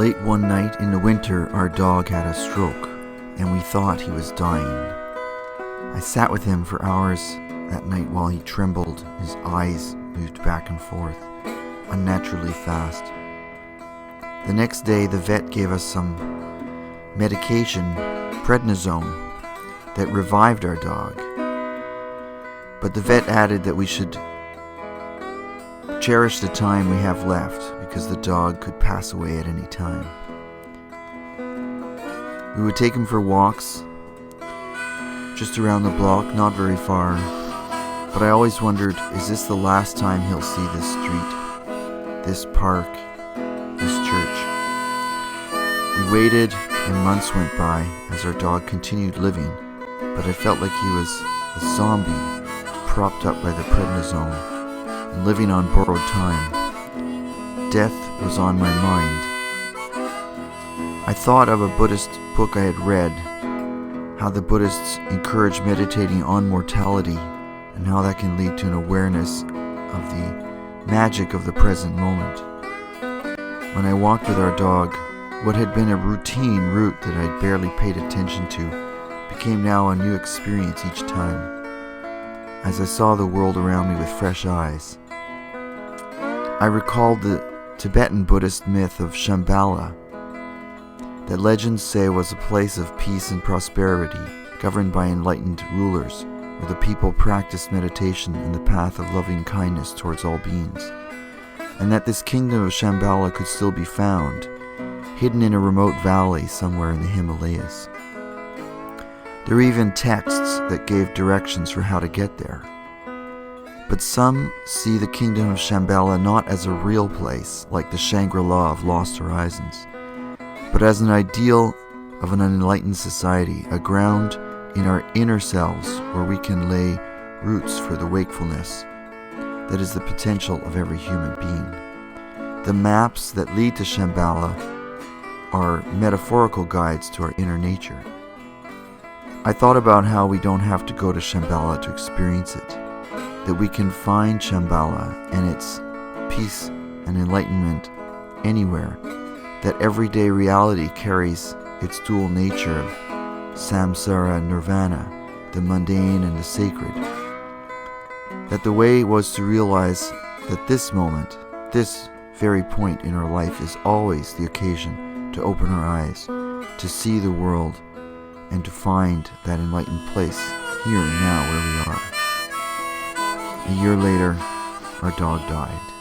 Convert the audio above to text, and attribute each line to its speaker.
Speaker 1: Late one night in the winter, our dog had a stroke, and we thought he was dying. I sat with him for hours that night while he trembled. His eyes moved back and forth, unnaturally fast. The next day, the vet gave us some medication, prednisone, that revived our dog. But the vet added that we should cherish the time we have left because the dog could pass away at any time. We would take him for walks just around the block, not very far, but I always wondered, is this the last time he'll see this street, this park, this church? We waited and months went by as our dog continued living, but I felt like he was a zombie propped up by the prednisone and living on borrowed time. Death was on my mind. I thought of a Buddhist book I had read, how the Buddhists encourage meditating on mortality and how that can lead to an awareness of the magic of the present moment. When I walked with our dog, what had been a routine route that I'd barely paid attention to became now a new experience each time, as I saw the world around me with fresh eyes. I recalled the Tibetan Buddhist myth of Shambhala, that legends say was a place of peace and prosperity, governed by enlightened rulers, where the people practiced meditation in the path of loving kindness towards all beings, and that this kingdom of Shambhala could still be found, hidden in a remote valley somewhere in the Himalayas. There were even texts that gave directions for how to get there. But some see the kingdom of Shambhala not as a real place, like the Shangri-La of Lost Horizons, but as an ideal of an enlightened society, a ground in our inner selves where we can lay roots for the wakefulness that is the potential of every human being. The maps that lead to Shambhala are metaphorical guides to our inner nature. I thought about how we don't have to go to Shambhala to experience it, that we can find Shambhala and its peace and enlightenment anywhere, that everyday reality carries its dual nature of samsara and nirvana, the mundane and the sacred, that the way was to realize that this moment, this very point in our life is always the occasion to open our eyes, to see the world, and to find that enlightened place here and now where we are. A year later, our dog died.